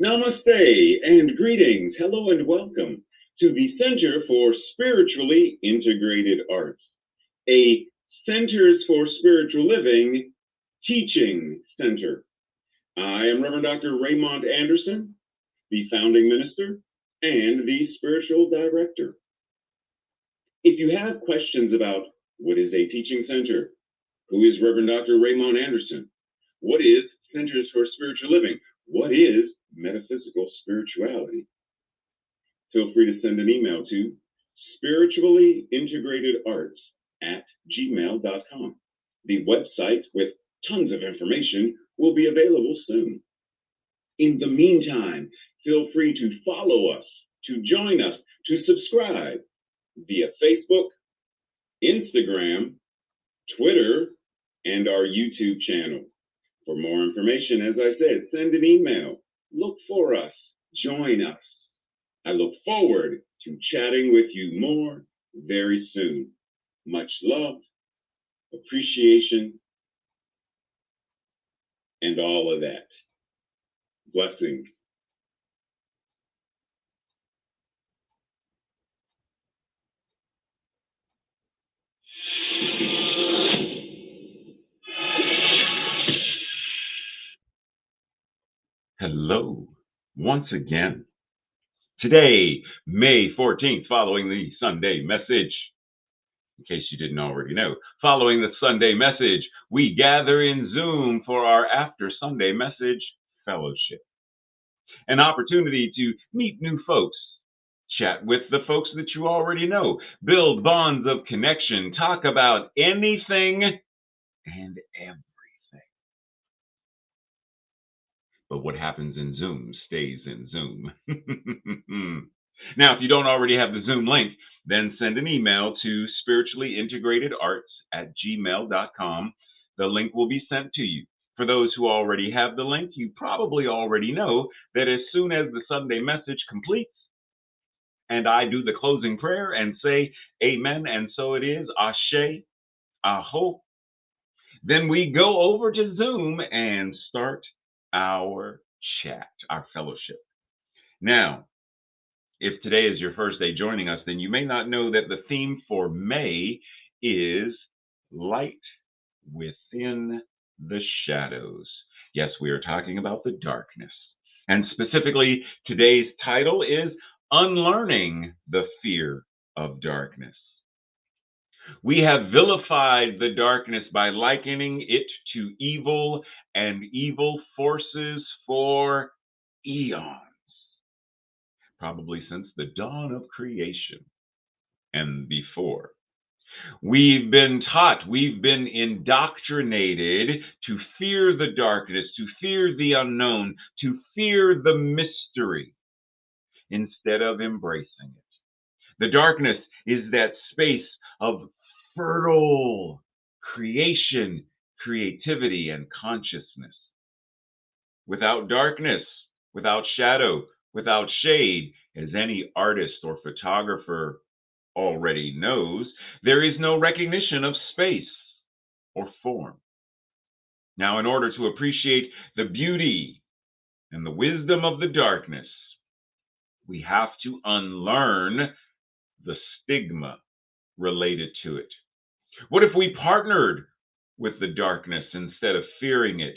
Namaste and greetings. Hello and welcome to the Center for Spiritually Integrated Arts, a Centers for Spiritual Living teaching center. I am Reverend Dr. Raymond Anderson, the founding minister and the spiritual director. If you have questions about what is a teaching center, who is Reverend Dr. Raymond Anderson, what is Centers for Spiritual Living, what is metaphysical spirituality, feel free to send an email to spirituallyintegratedArts@gmail.com. The website with tons of information will be available soon. In the meantime, feel free to follow us, to join us, to subscribe via Facebook, Instagram, Twitter, and our YouTube channel. For more information, as I said, send an email. Look for us. Join us. I look forward to chatting with you more very soon. Much love, appreciation, and all of that. Blessings. Hello, once again. Today, May 14th, following the Sunday message. In case you didn't already know, following the Sunday message, we gather in Zoom for our After Sunday Message Fellowship. An opportunity to meet new folks, chat with the folks that you already know, build bonds of connection, talk about anything and everything. But what happens in Zoom stays in Zoom. Now, if you don't already have the Zoom link, then send an email to spirituallyintegratederarts@gmail.com. The link will be sent to you. For those who already have the link, you probably already know that as soon as the Sunday message completes, and I do the closing prayer and say, Amen, and so it is, Ashe, Aho, then we go over to Zoom and start our chat, our fellowship. Now, If today is your first day joining us, then you may not know that the theme for May is light within the shadows. Yes, we are talking about the darkness. And specifically, today's title is Unlearning the Fear of Darkness. We have vilified the darkness by likening it to evil and evil forces for eons, probably since the dawn of creation and before. We've been taught, we've been indoctrinated to fear the darkness, to fear the unknown, to fear the mystery instead of embracing it. The darkness is that space of fertile creation, creativity, and consciousness. Without darkness, without shadow, without shade, as any artist or photographer already knows, there is no recognition of space or form. Now, in order to appreciate the beauty and the wisdom of the darkness, we have to unlearn the stigma related to it. What if we partnered with the darkness instead of fearing it,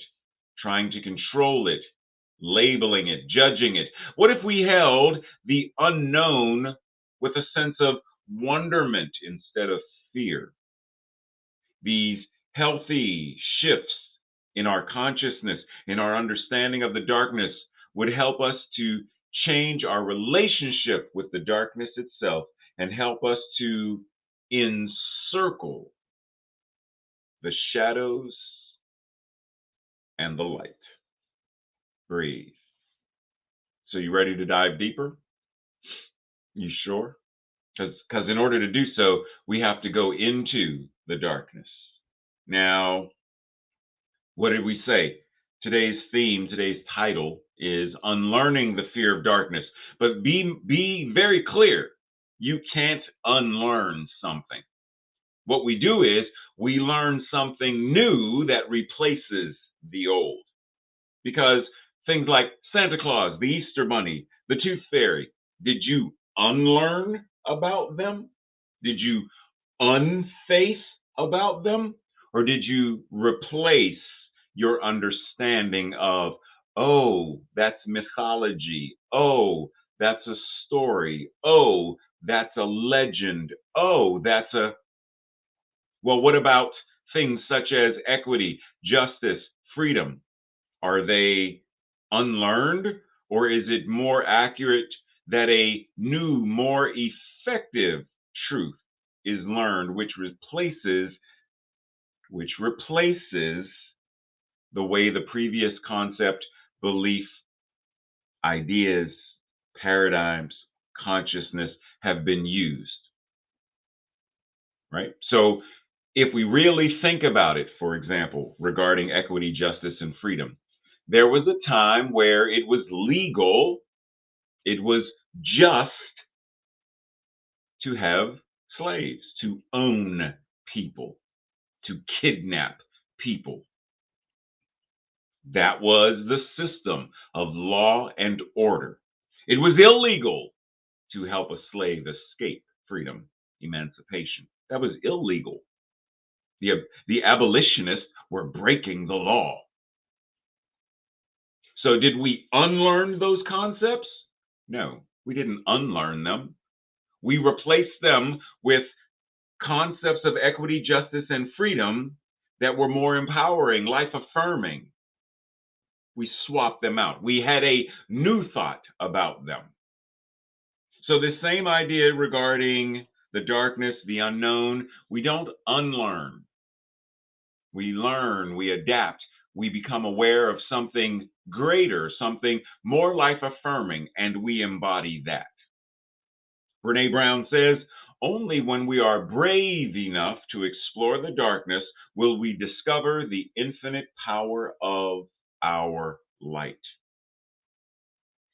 trying to control it, labeling it, judging it? What if we held the unknown with a sense of wonderment instead of fear? These healthy shifts in our consciousness, in our understanding of the darkness, would help us to change our relationship with the darkness itself and help us to encircle the shadows and the light. Breathe. So you ready to dive deeper? You sure? Because in order to do so, we have to go into the darkness. Now, what did we say? Today's theme, today's title is Unlearning the Fear of Darkness. But be very clear, you can't unlearn something. What we do is we learn something new that replaces the old. Because things like Santa Claus, the Easter Bunny, the Tooth Fairy, did you unlearn about them? Did you unfaith about them? Or did you replace your understanding of, oh, that's mythology. Oh, that's a story. Oh, that's a legend. Oh, that's a... Well, what about things such as equity, justice, freedom? Are they unlearned, or is it more accurate that a new, more effective truth is learned, which replaces the way the previous concept, belief, ideas, paradigms, consciousness have been used, right? So if we really think about it, for example, regarding equity, justice, and freedom, there was a time where it was legal, it was just to have slaves, to own people, to kidnap people. That was the system of law and order. It was illegal to help a slave escape freedom, emancipation. That was illegal. The abolitionists were breaking the law. So did we unlearn those concepts? No, we didn't unlearn them. We replaced them with concepts of equity, justice, and freedom that were more empowering, life affirming. We swapped them out. We had a new thought about them. So the same idea regarding the darkness, the unknown, we don't unlearn. We learn, we adapt, we become aware of something greater, something more life affirming, and we embody that. Brene Brown says, only when we are brave enough to explore the darkness will we discover the infinite power of our light.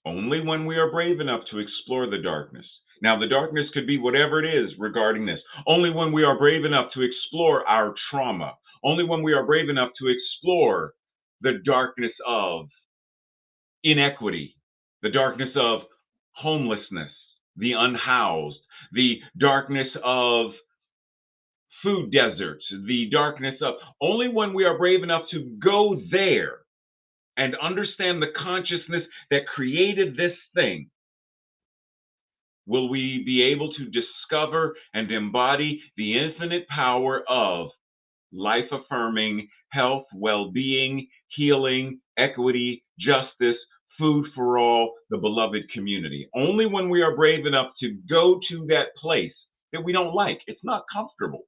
Only when we are brave enough to explore the darkness. Now, the darkness could be whatever it is regarding this. Only when we are brave enough to explore our trauma. Only when we are brave enough to explore the darkness of inequity, the darkness of homelessness, the unhoused, the darkness of food deserts, the darkness of, only when we are brave enough to go there and understand the consciousness that created this thing will we be able to discover and embody the infinite power of life affirming, health, well being, healing, equity, justice, food for all, the beloved community. Only when we are brave enough to go to that place that we don't like. It's not comfortable.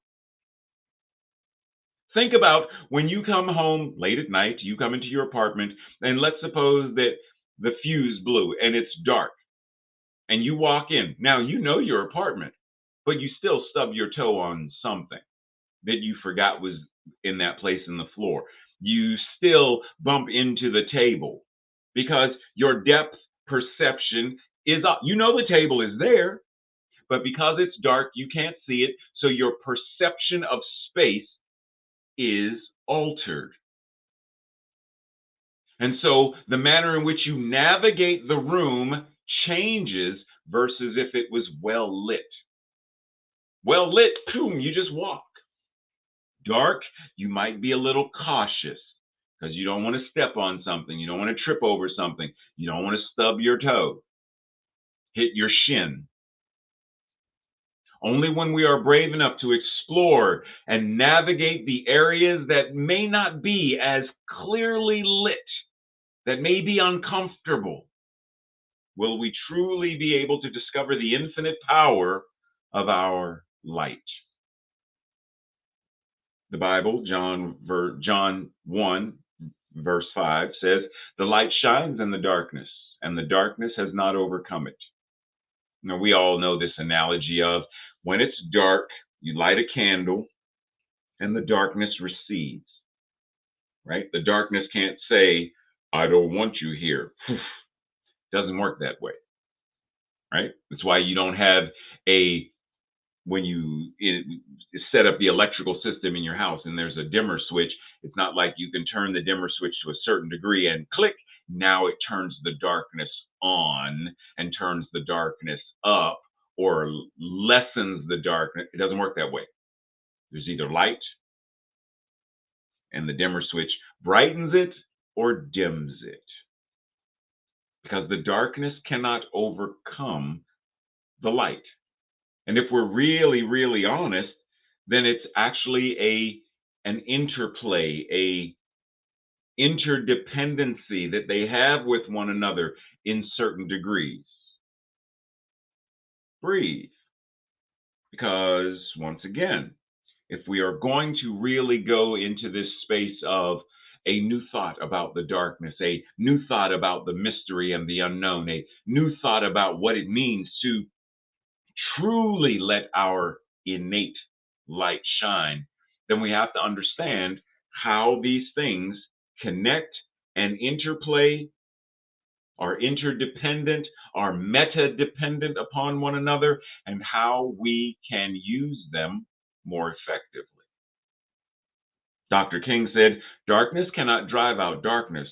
Think about when you come home late at night, you come into your apartment, and let's suppose that the fuse blew and it's dark, and you walk in. Now, you know your apartment, but you still stub your toe on something that you forgot was in that place in the floor. You still bump into the table because your depth perception is up. You know the table is there, but because it's dark, you can't see it. So your perception of space is altered. And so the manner in which you navigate the room changes versus if it was well lit. Well lit, boom, you just walk. Dark, you might be a little cautious because you don't want to step on something. You don't want to trip over something. You don't want to stub your toe, hit your shin. Only when we are brave enough to explore and navigate the areas that may not be as clearly lit, that may be uncomfortable, will we truly be able to discover the infinite power of our light. The Bible, John 1, verse 5 says, "The light shines in the darkness, and the darkness has not overcome it." Now, we all know this analogy of when it's dark, you light a candle, and the darkness recedes, right? The darkness can't say, "I don't want you here." Doesn't work that way, right? That's why you don't have when you set up the electrical system in your house and there's a dimmer switch, it's not like you can turn the dimmer switch to a certain degree and click, now it turns the darkness on and turns the darkness up or lessens the darkness. It doesn't work that way. There's either light and the dimmer switch brightens it or dims it, because the darkness cannot overcome the light. And if we're really, really honest, then it's actually an interplay, a interdependency that they have with one another in certain degrees. Breathe. Because once again, if we are going to really go into this space of a new thought about the darkness, a new thought about the mystery and the unknown, a new thought about what it means to truly let our innate light shine, then we have to understand how these things connect and interplay, are interdependent, are meta-dependent upon one another, and how we can use them more effectively. Dr. King said, "Darkness cannot drive out darkness.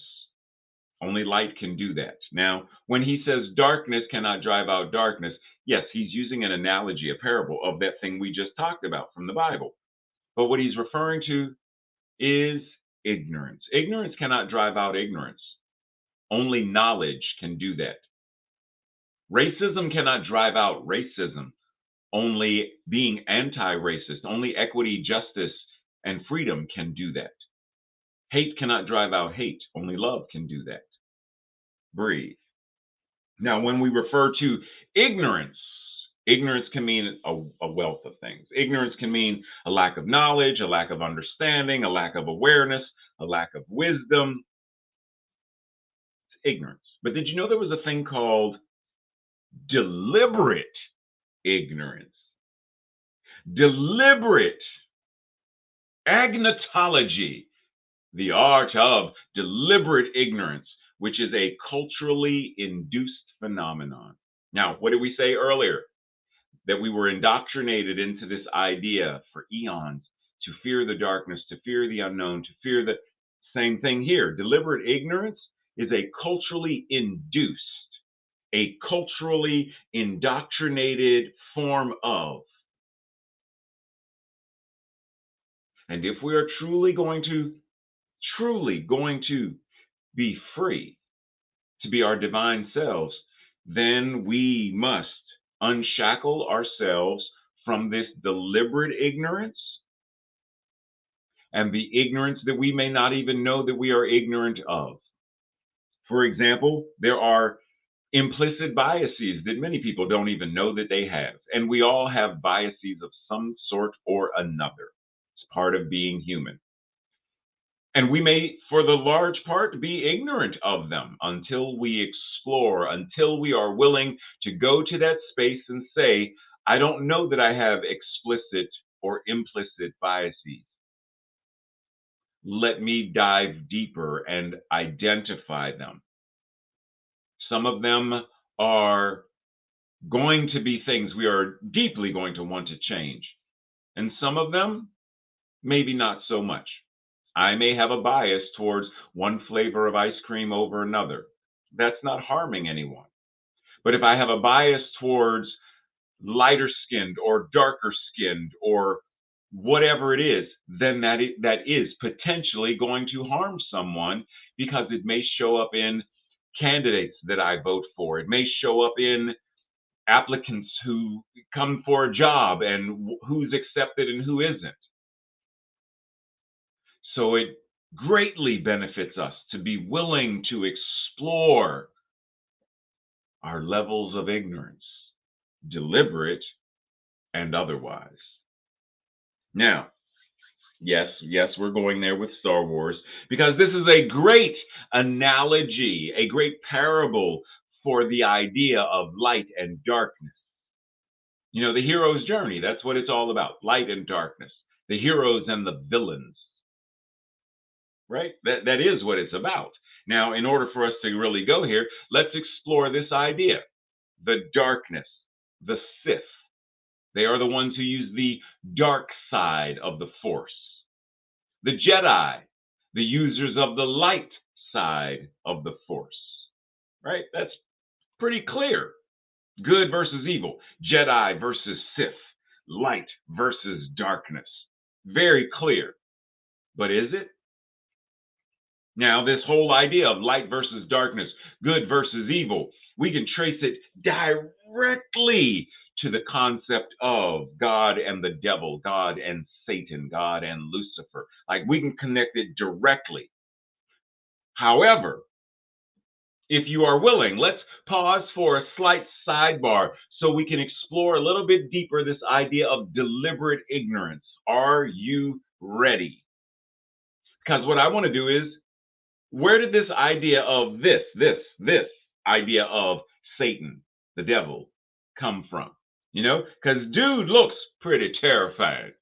Only light can do that." Now, when he says darkness cannot drive out darkness, yes, he's using an analogy, a parable of that thing we just talked about from the Bible. But what he's referring to is ignorance. Ignorance cannot drive out ignorance. Only knowledge can do that. Racism cannot drive out racism. Only being anti-racist, only equity, justice, and freedom can do that. Hate cannot drive out hate. Only love can do that. Breathe. Now, when we refer to ignorance, ignorance can mean a wealth of things. Ignorance can mean a lack of knowledge, a lack of understanding, a lack of awareness, a lack of wisdom. It's ignorance. But did you know there was a thing called deliberate ignorance? Deliberate agnotology, the art of deliberate ignorance, which is a culturally induced phenomenon. Now, what did we say earlier? That we were indoctrinated into this idea for eons to fear the darkness, to fear the unknown, to fear the same thing here. Deliberate ignorance is a culturally induced a culturally indoctrinated form of. And if we are truly going to be free to be our divine selves, then we must unshackle ourselves from this deliberate ignorance and the ignorance that we may not even know that we are ignorant of. For example, there are implicit biases that many people don't even know that they have. And we all have biases of some sort or another. It's part of being human. And we may, for the large part, be ignorant of them until we explore, until we are willing to go to that space and say, I don't know that I have explicit or implicit biases. Let me dive deeper and identify them. Some of them are going to be things we are deeply going to want to change. And some of them, maybe not so much. I may have a bias towards one flavor of ice cream over another. That's not harming anyone. But if I have a bias towards lighter skinned or darker skinned or whatever it is, then that is potentially going to harm someone because it may show up in candidates that I vote for. It may show up in applicants who come for a job and who's accepted and who isn't. So it greatly benefits us to be willing to explore our levels of ignorance, deliberate and otherwise. Now, yes, we're going there with Star Wars because this is a great analogy, a great parable for the idea of light and darkness. You know, the hero's journey, that's what it's all about, light and darkness, the heroes and the villains. Right? That is what it's about. Now, in order for us to really go here, let's explore this idea. The darkness, the Sith. They are the ones who use the dark side of the Force. The Jedi, the users of the light side of the Force. Right? That's pretty clear. Good versus evil. Jedi versus Sith. Light versus darkness. Very clear. But is it? Now, this whole idea of light versus darkness, good versus evil, we can trace it directly to the concept of God and the devil, God and Satan, God and Lucifer. Like we can connect it directly. However, if you are willing, let's pause for a slight sidebar so we can explore a little bit deeper this idea of deliberate ignorance. Are you ready? Because what I want to do is, where did this idea of this idea of Satan, the devil, come from? You know, because dude looks pretty terrifying.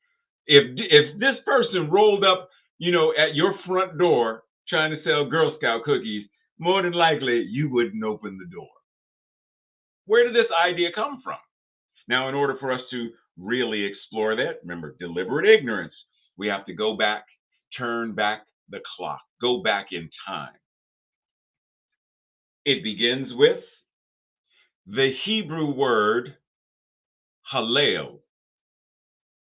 If this person rolled up, you know, at your front door trying to sell Girl Scout cookies, more than likely you wouldn't open the door. Where did this idea come from? Now, in order for us to really explore that, remember, deliberate ignorance, we have to go back, turn back the clock, go back in time. It begins with the Hebrew word halel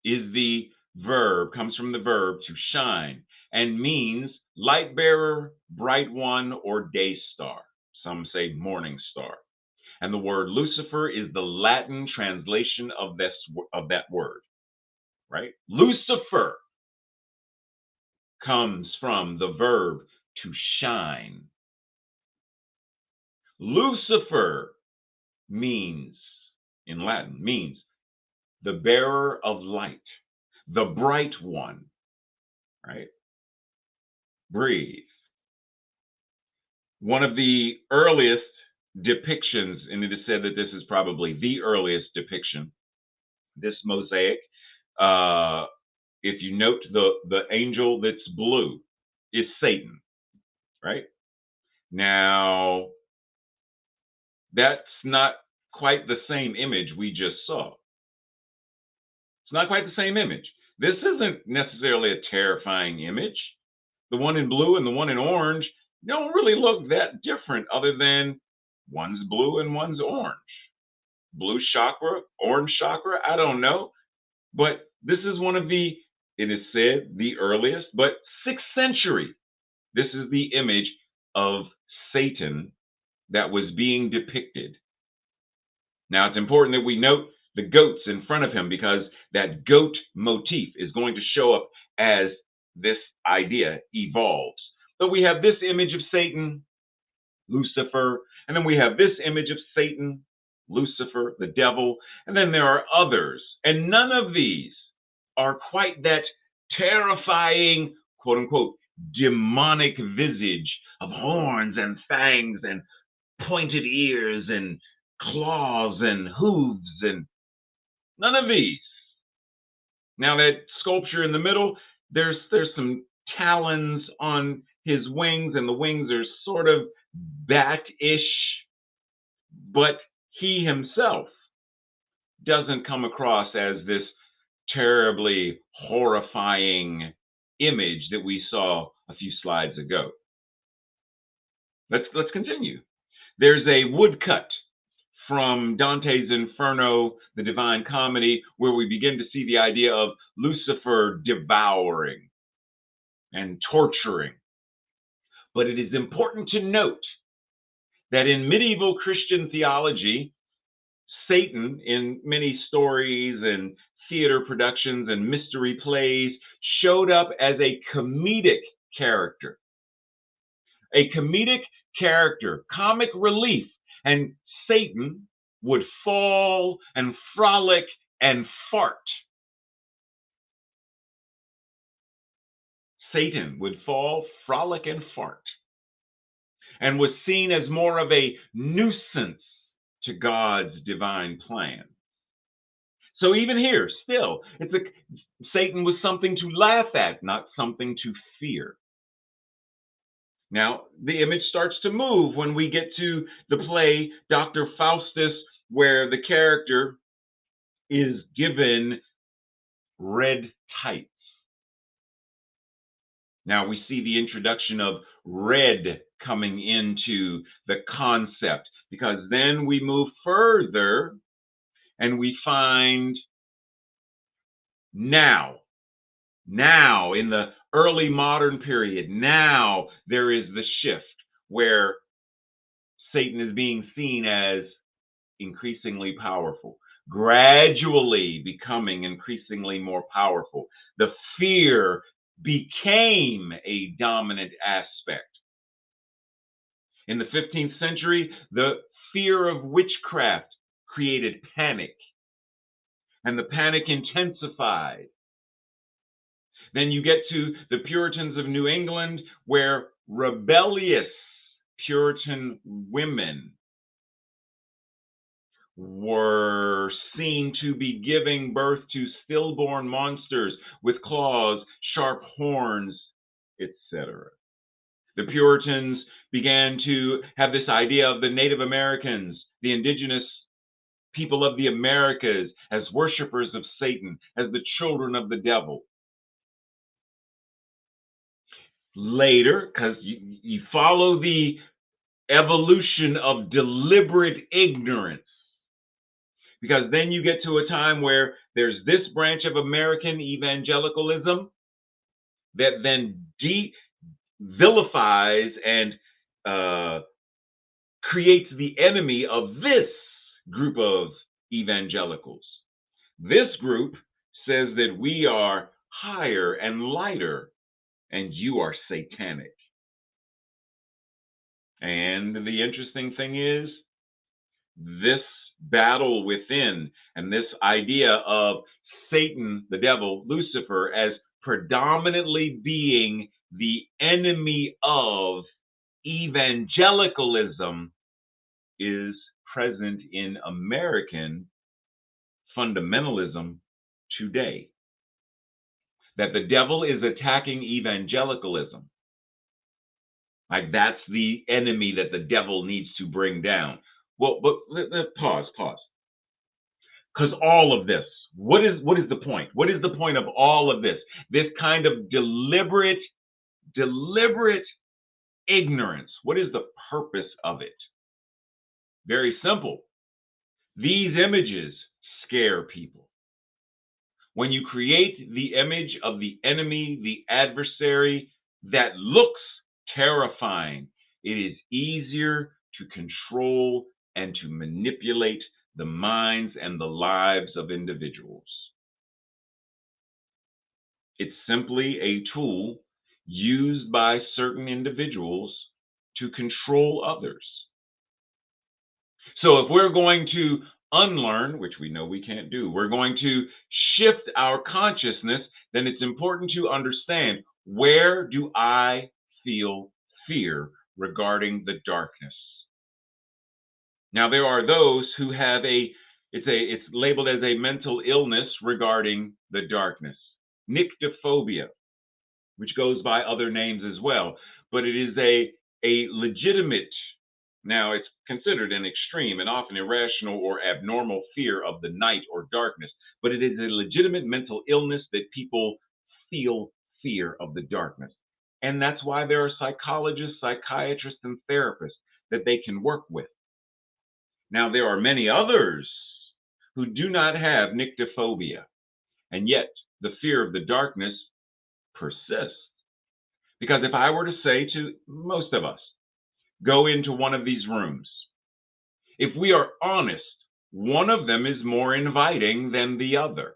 is the verb, comes from the verb to shine, and means light bearer, bright one, or day star. Some say morning star. And the word Lucifer is the Latin translation of that word, right? Lucifer comes from the verb to shine. Lucifer means, in Latin, means the bearer of light, the bright one, right? Breathe. One of the earliest depictions, and it is said that this is probably the earliest depiction, this mosaic, if you note the angel that's blue, is Satan, right? Now, that's not quite the same image we just saw. It's not quite the same image. This isn't necessarily a terrifying image. The one in blue and the one in orange don't really look that different other than One's blue and one's orange. Blue chakra, orange chakra, I don't know. But this is one of the, it is said, the earliest, but 6th century. This is the image of Satan that was being depicted. Now, it's important that we note the goats in front of him because that goat motif is going to show up as this idea evolves. So we have this image of Satan, Lucifer, and then we have this image of Satan, Lucifer, the devil, and then there are others. And none of these are quite that terrifying, quote unquote, demonic visage of horns and fangs and pointed ears and claws and hooves and none of these. Now that sculpture in the middle, there's some talons on his wings, and the wings are sort of bat-ish, but he himself doesn't come across as this terribly horrifying image that we saw a few slides ago. Let's continue. There's a woodcut from Dante's Inferno, the Divine Comedy, where we begin to see the idea of Lucifer devouring and torturing. But it is important to note that in medieval Christian theology, Satan, in many stories and theater productions and mystery plays, showed up as a comedic character. A comedic character, comic relief, and Satan would fall and frolic and fart. Satan would fall, frolic, and fart, and was seen as more of a nuisance to God's divine plan. So even here, still, Satan was something to laugh at, not something to fear. Now, the image starts to move when we get to the play Dr. Faustus, where the character is given red tights. Now we see the introduction of red coming into the concept, because then we move further and we find now in the early modern period, now there is the shift where Satan is being seen as increasingly powerful, gradually becoming increasingly more powerful. The fear became a dominant aspect. In the 15th century, the fear of witchcraft created panic, and the panic intensified. Then you get to the Puritans of New England, where rebellious Puritan women were seen to be giving birth to stillborn monsters with claws, sharp horns, etc. The Puritans began to have this idea of the Native Americans, the indigenous people of the Americas, as worshipers of Satan, as the children of the devil. Later, because you follow the evolution of deliberate ignorance, because then you get to a time where there's this branch of American evangelicalism that then vilifies and creates the enemy of this group of evangelicals. This group says that we are higher and lighter, and you are satanic. And the interesting thing is, this battle within and this idea of Satan, the devil, Lucifer, as predominantly being the enemy of evangelicalism is present in American fundamentalism today. That the devil is attacking evangelicalism. Like that's the enemy that the devil needs to bring down. Well, but pause. Because all of this, what is the point? What is the point of all of this? This kind of deliberate ignorance. What is the purpose of it? Very simple. These images scare people. When you create the image of the enemy, the adversary, that looks terrifying, it is easier to control and to manipulate the minds and the lives of individuals. It's simply a tool used by certain individuals to control others. So if we're going to unlearn, which we know we can't do, we're going to shift our consciousness, then it's important to understand, where do I feel fear regarding the darkness? Now, there are those who have it's labeled as a mental illness regarding the darkness. Nyctophobia, which goes by other names as well, but it is a legitimate, now it's considered an extreme and often irrational or abnormal fear of the night or darkness, but it is a legitimate mental illness that people feel fear of the darkness. And that's why there are psychologists, psychiatrists, and therapists that they can work with. Now, there are many others who do not have nyctophobia, and yet the fear of the darkness persists. Because if I were to say to most of us, go into one of these rooms, if we are honest, one of them is more inviting than the other.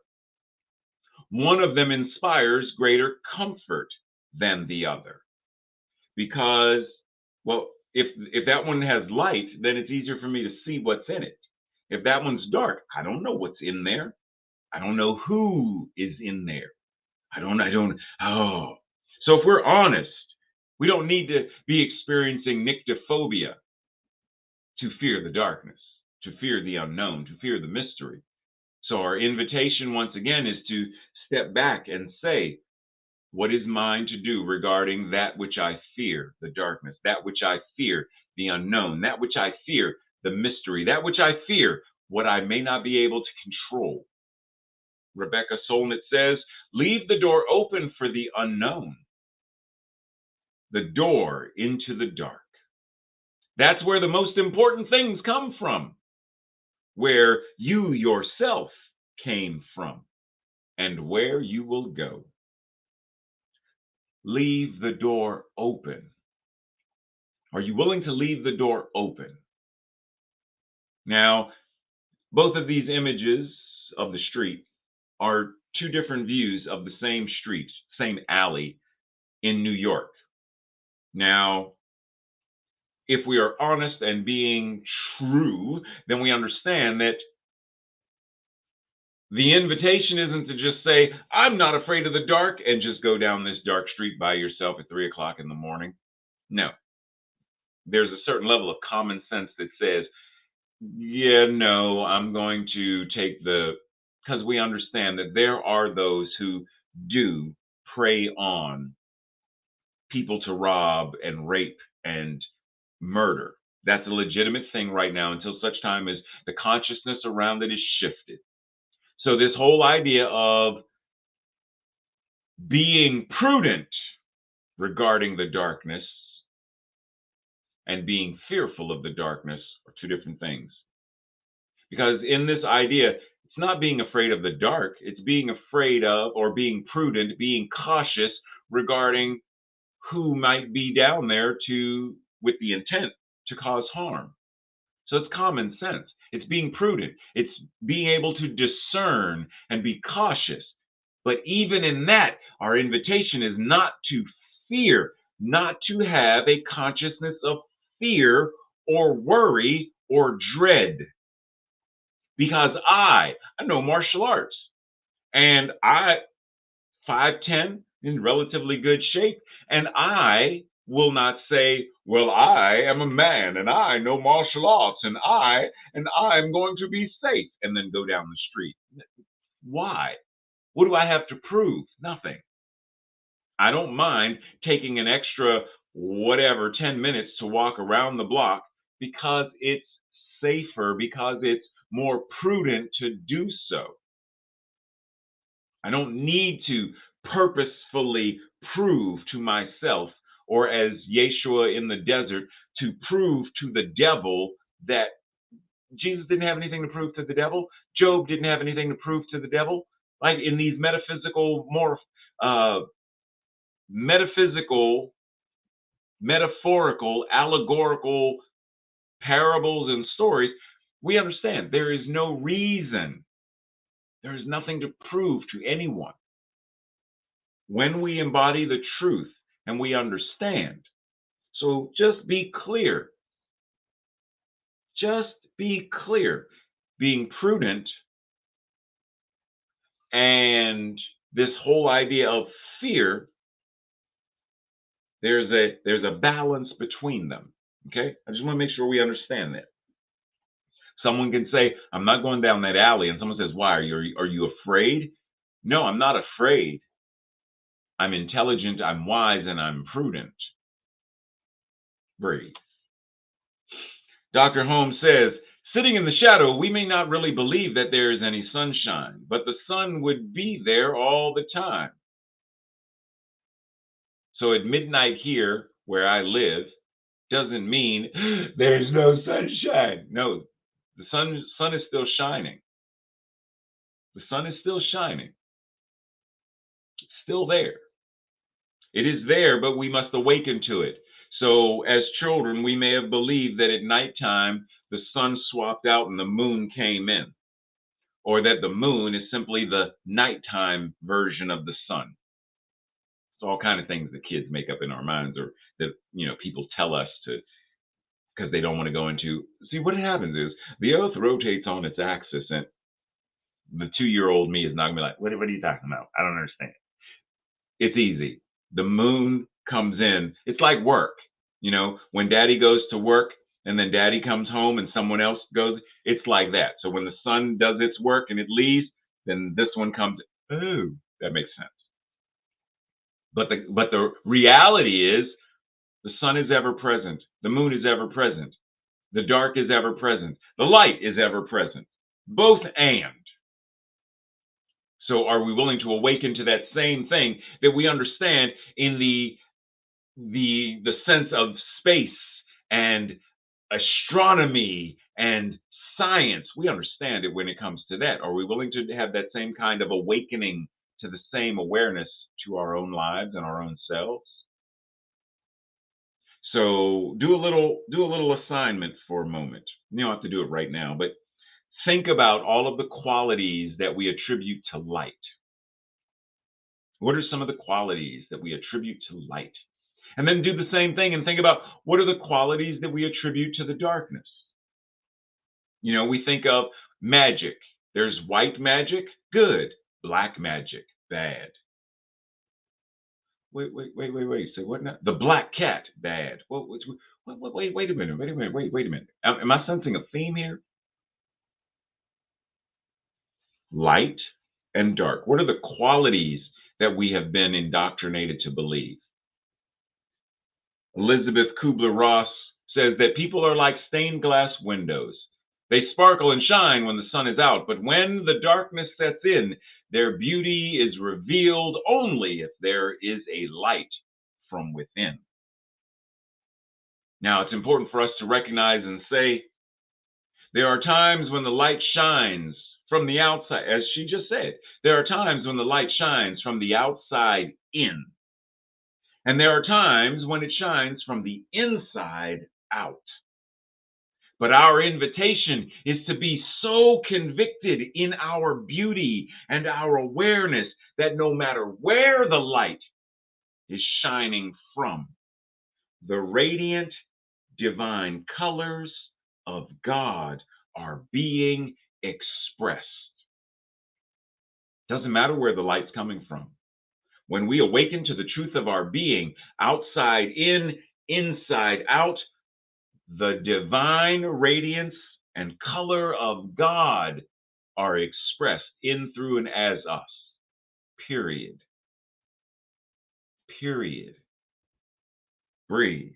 One of them inspires greater comfort than the other. Because, well, if that one has light, then it's easier for me to see what's in it. If that one's dark, I don't know what's in there. I don't know who is in there. So if we're honest, we don't need to be experiencing nyctophobia to fear the darkness, to fear the unknown, to fear the mystery. So our invitation, once again, is to step back and say, what is mine to do regarding that which I fear, the darkness, that which I fear, the unknown, that which I fear, the mystery, that which I fear, what I may not be able to control. Rebecca Solnit says, leave the door open for the unknown, the door into the dark. That's where the most important things come from, where you yourself came from, and where you will go. Leave the door open. Are you willing to leave the door open? Now, both of these images of the street are two different views of the same street, same alley in New York. Now, if we are honest and being true, then we understand that the invitation isn't to just say, I'm not afraid of the dark, and just go down this dark street by yourself at 3 o'clock in the morning. No. There's a certain level of common sense that says, yeah, no, I'm going to take because we understand that there are those who do prey on people to rob and rape and murder. That's a legitimate thing right now until such time as the consciousness around it is shifted. So this whole idea of being prudent regarding the darkness and being fearful of the darkness are two different things. Because in this idea, it's not being afraid of the dark, it's being afraid of, or being prudent, being cautious regarding who might be down there with the intent to cause harm. So it's common sense. It's being prudent. It's being able to discern and be cautious. But even in that, our invitation is not to fear, not to have a consciousness of fear or worry or dread. Because I know martial arts, and 5'10", in relatively good shape, and I will not say, well, I am a man and I know martial arts and I'm going to be safe, and then go down the street. Why? What do I have to prove? Nothing. I don't mind taking an extra 10 minutes to walk around the block because it's safer, because it's more prudent to do so. I don't need to purposefully prove to myself, or as Yeshua in the desert, to prove to the devil that Jesus didn't have anything to prove to the devil. Job didn't have anything to prove to the devil. Like in these uh, metaphysical, metaphorical, allegorical parables and stories, we understand there is no reason, there is nothing to prove to anyone. When we embody the truth and we understand, so just be clear. Just be clear. Being prudent and this whole idea of fear, there's a balance between them. Okay? I just want to make sure we understand that. Someone can say, I'm not going down that alley, and someone says, why? Are you afraid? No, I'm not afraid. I'm intelligent, I'm wise, and I'm prudent. Breathe. Dr. Holmes says, sitting in the shadow, we may not really believe that there is any sunshine, but the sun would be there all the time. So at midnight here, where I live, doesn't mean there's no sunshine. No, the sun is still shining. The sun is still shining. It's still there. It is there, but we must awaken to it. So as children, we may have believed that at nighttime, the sun swapped out and the moon came in, or that the moon is simply the nighttime version of the sun. It's all kind of things that kids make up in our minds, or that people tell us to, because they don't want to go into. See, what happens is the Earth rotates on its axis, and the 2-year-old me is not gonna be like, what are you talking about? I don't understand. It's easy. The moon comes in. It's like work. When daddy goes to work and then daddy comes home and someone else goes, it's like that. So when the sun does its work and it leaves, then this one comes. Oh, that makes sense. But the reality is the sun is ever present. The moon is ever present. The dark is ever present. The light is ever present. Both and. So are we willing to awaken to that same thing that we understand in the sense of space and astronomy and science? We understand it when it comes to that. Are we willing to have that same kind of awakening to the same awareness to our own lives and our own selves? So do a little assignment for a moment. You don't have to do it right now, but think about all of the qualities that we attribute to light. What are some of the qualities that we attribute to light? And then do the same thing and think about what are the qualities that we attribute to the darkness. We think of magic. There's white magic, good. Black magic, bad. Wait. Say what now? The black cat, bad. Wait a minute. Wait a minute. Am I sensing a theme here? Light and dark. What are the qualities that we have been indoctrinated to believe? Elizabeth Kubler-Ross says that people are like stained glass windows. They sparkle and shine when the sun is out, but when the darkness sets in, their beauty is revealed only if there is a light from within. Now, it's important for us to recognize and say, there are times when the light shines from the outside, as she just said. There are times when the light shines from the outside in. And there are times when it shines from the inside out. But our invitation is to be so convicted in our beauty and our awareness that no matter where the light is shining from, the radiant divine colors of God are being expressed. Doesn't matter where the light's coming from. When we awaken to the truth of our being, outside in, inside out, the divine radiance and color of God are expressed in, through, and as us. Period. Breathe.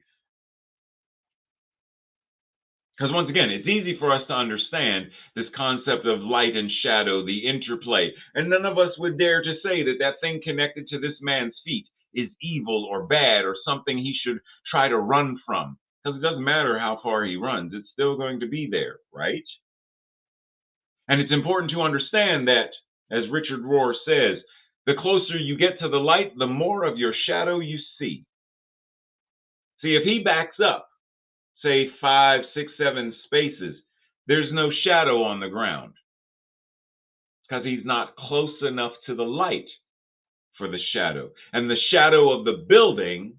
Because once again, it's easy for us to understand this concept of light and shadow, the interplay. And none of us would dare to say that that thing connected to this man's feet is evil or bad or something he should try to run from. Because it doesn't matter how far he runs, it's still going to be there, right? And it's important to understand that, as Richard Rohr says, the closer you get to the light, the more of your shadow you see. See, if he backs up, say 5, 6, 7 spaces, there's no shadow on the ground because he's not close enough to the light for the shadow. And the shadow of the building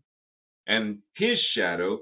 and his shadow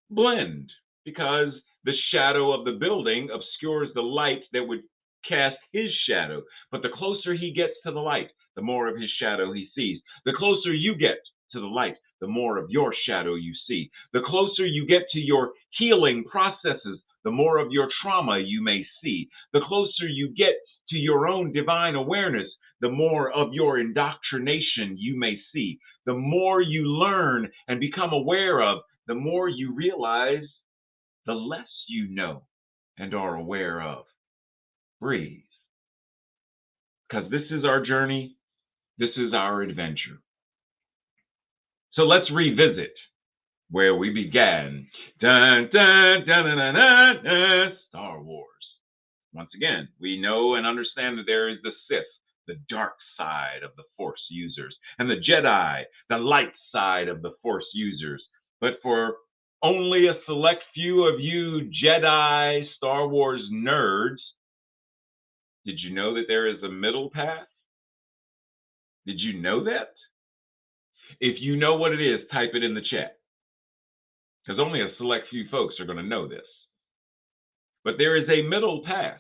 blend because the shadow of the building obscures the light that would cast his shadow. But the closer he gets to the light, the more of his shadow he sees. The closer you get to the light, the more of your shadow you see. The closer you get to your healing processes, the more of your trauma you may see. The closer you get to your own divine awareness, the more of your indoctrination you may see. The more you learn and become aware of, the more you realize, the less you know and are aware of. Breathe. Because this is our journey, this is our adventure. So let's revisit where we began. Dun, dun, dun, dun, dun, dun, dun, Star Wars. Once again, we know and understand that there is the Sith, the dark side of the Force users, and the Jedi, the light side of the Force users. But for only a select few of you Jedi Star Wars nerds, did you know that there is a middle path? Did you know that? If you know what it is, type it in the chat. Because only a select few folks are going to know this. But there is a middle path.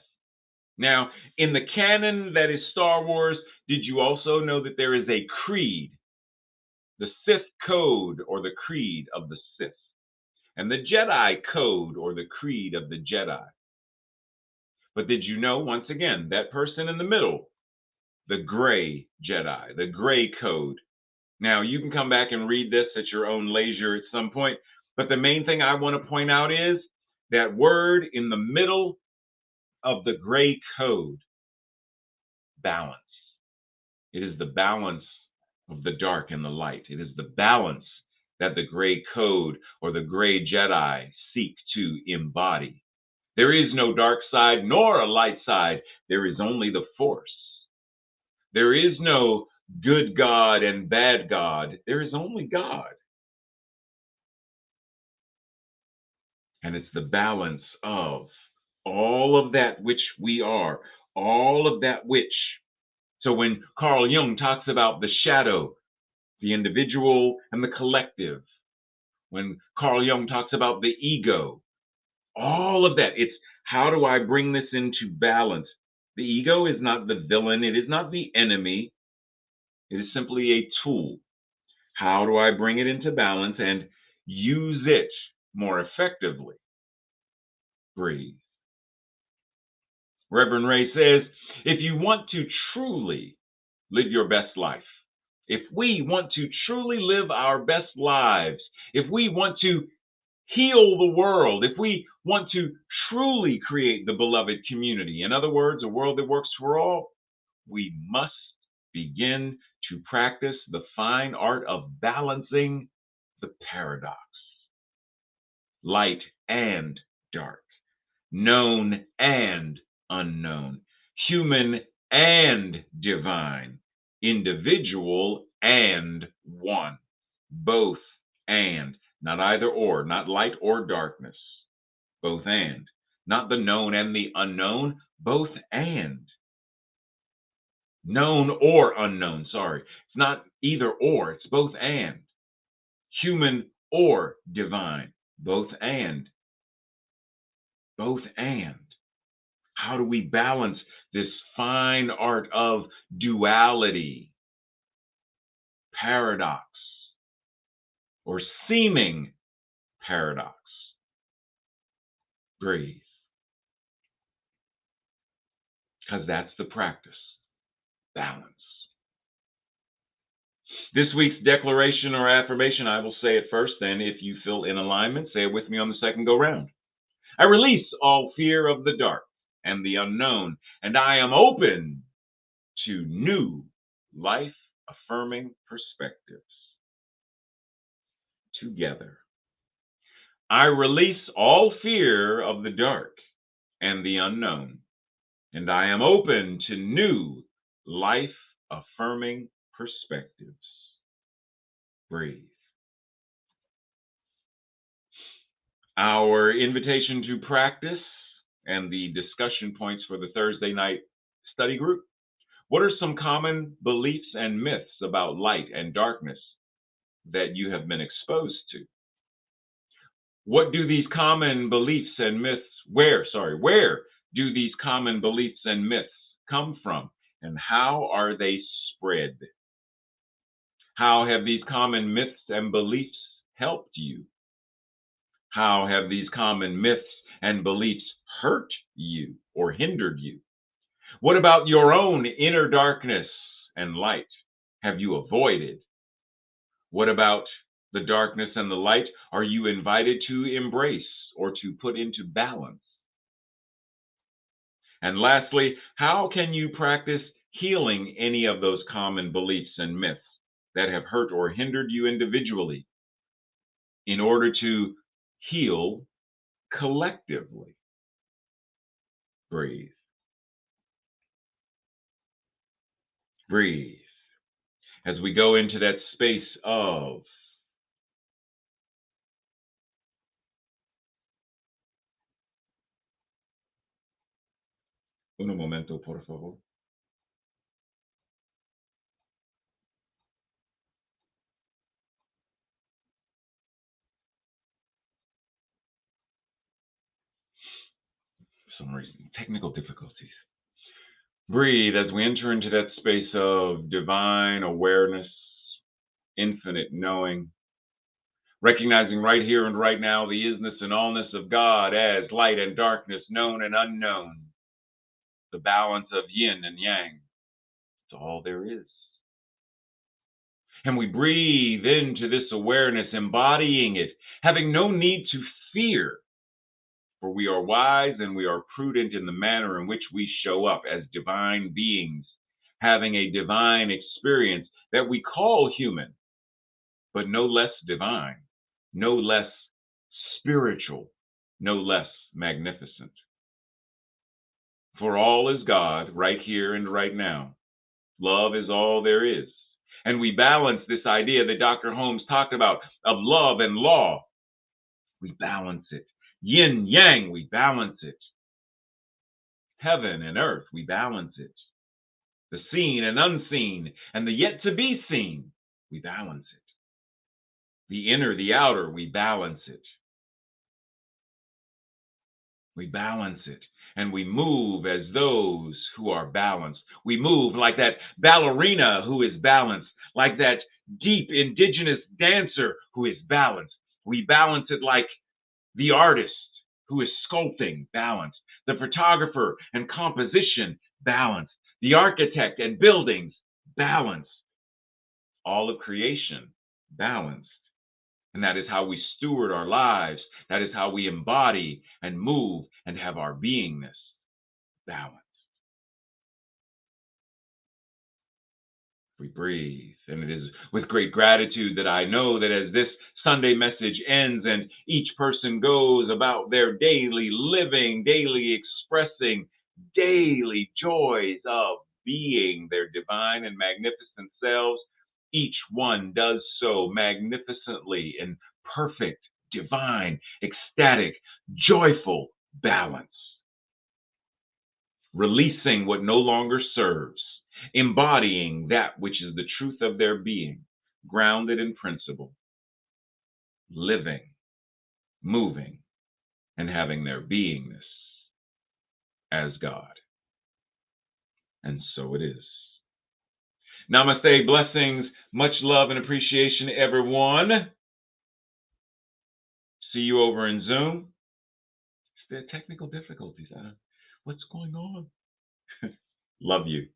Now, in the canon that is Star Wars, did you also know that there is a creed? The Sith code or the creed of the Sith. And the Jedi code or the creed of the Jedi. But did you know, once again, that person in the middle, the gray Jedi, the gray code. Now, you can come back and read this at your own leisure at some point. But the main thing I want to point out is that word in the middle of the gray code, balance. It is the balance of the dark and the light. It is the balance that the gray code or the gray Jedi seek to embody. There is no dark side nor a light side. There is only the Force. There is no good God and bad God. There is only God. And it's the balance of all of that which we are, all of that which. So when Carl Jung talks about the shadow, the individual and the collective, when Carl Jung talks about the ego, all of that, it's how do I bring this into balance? The ego is not the villain, it is not the enemy, it is simply a tool. How do I bring it into balance and use it more effectively? Breathe. Reverend Ray says, if you want to truly live your best life, if we want to truly live our best lives, if we want to heal the world, if we want to truly create the beloved community, in other words, a world that works for all, we must begin to practice the fine art of balancing the paradox. Light and dark, known and unknown, human and divine, individual and one, both and, not either or, not light or darkness, both and, not the known and the unknown, both and, known or unknown, sorry, it's not either or, it's both and, human or divine, both and, both and. How do we balance this fine art of duality, paradox, or seeming paradox? Breathe. Because that's the practice. Balance. This week's declaration or affirmation, I will say it first, then if you feel in alignment, say it with me on the second go round. I release all fear of the dark and the unknown, and I am open to new life-affirming perspectives. Together. I release all fear of the dark and the unknown, and I am open to new life affirming perspectives. Breathe. Our invitation to practice and the discussion points for the Thursday night study group. What are some common beliefs and myths about light and darkness that you have been exposed to? What do these common beliefs and myths, where do these common beliefs and myths come from? And how are they spread? How have these common myths and beliefs helped you? How have these common myths and beliefs hurt you or hindered you? What about your own inner darkness and light have you avoided? What about the darkness and the light are you invited to embrace or to put into balance? And lastly, how can you practice healing any of those common beliefs and myths that have hurt or hindered you individually in order to heal collectively? Breathe. Breathe. As we go into that space of un momento, por favor. For some reason, technical difficulties. Breathe as we enter into that space of divine awareness, infinite knowing, recognizing right here and right now the isness and allness of God as light and darkness, known and unknown, the balance of yin and yang. It's all there is. And we breathe into this awareness, embodying it, having no need to fear, for we are wise and we are prudent in the manner in which we show up as divine beings, having a divine experience that we call human, but no less divine, no less spiritual, no less magnificent. For all is God right here and right now. Love is all there is. And we balance this idea that Dr. Holmes talked about of love and law. We balance it. Yin, yang, we balance it. Heaven and earth, we balance it. The seen and unseen and the yet to be seen, we balance it. The inner, the outer, we balance it. We balance it. And we move as those who are balanced. We move like that ballerina who is balanced, like that deep indigenous dancer who is balanced. We balance it like the artist who is sculpting, balanced. The photographer and composition, balanced. The architect and buildings, balanced. All of creation, balanced. And that is how we steward our lives. That is how we embody and move and have our beingness balanced. We breathe. And it is with great gratitude that I know that as this Sunday message ends and each person goes about their daily living, daily expressing, daily joys of being their divine and magnificent selves, each one does so magnificently in perfect, divine, ecstatic, joyful balance. Releasing what no longer serves, embodying that which is the truth of their being, grounded in principle, living, moving, and having their beingness as God. And so it is. Namaste, blessings, much love and appreciation, everyone. See you over in Zoom. There are technical difficulties. What's going on? Love you.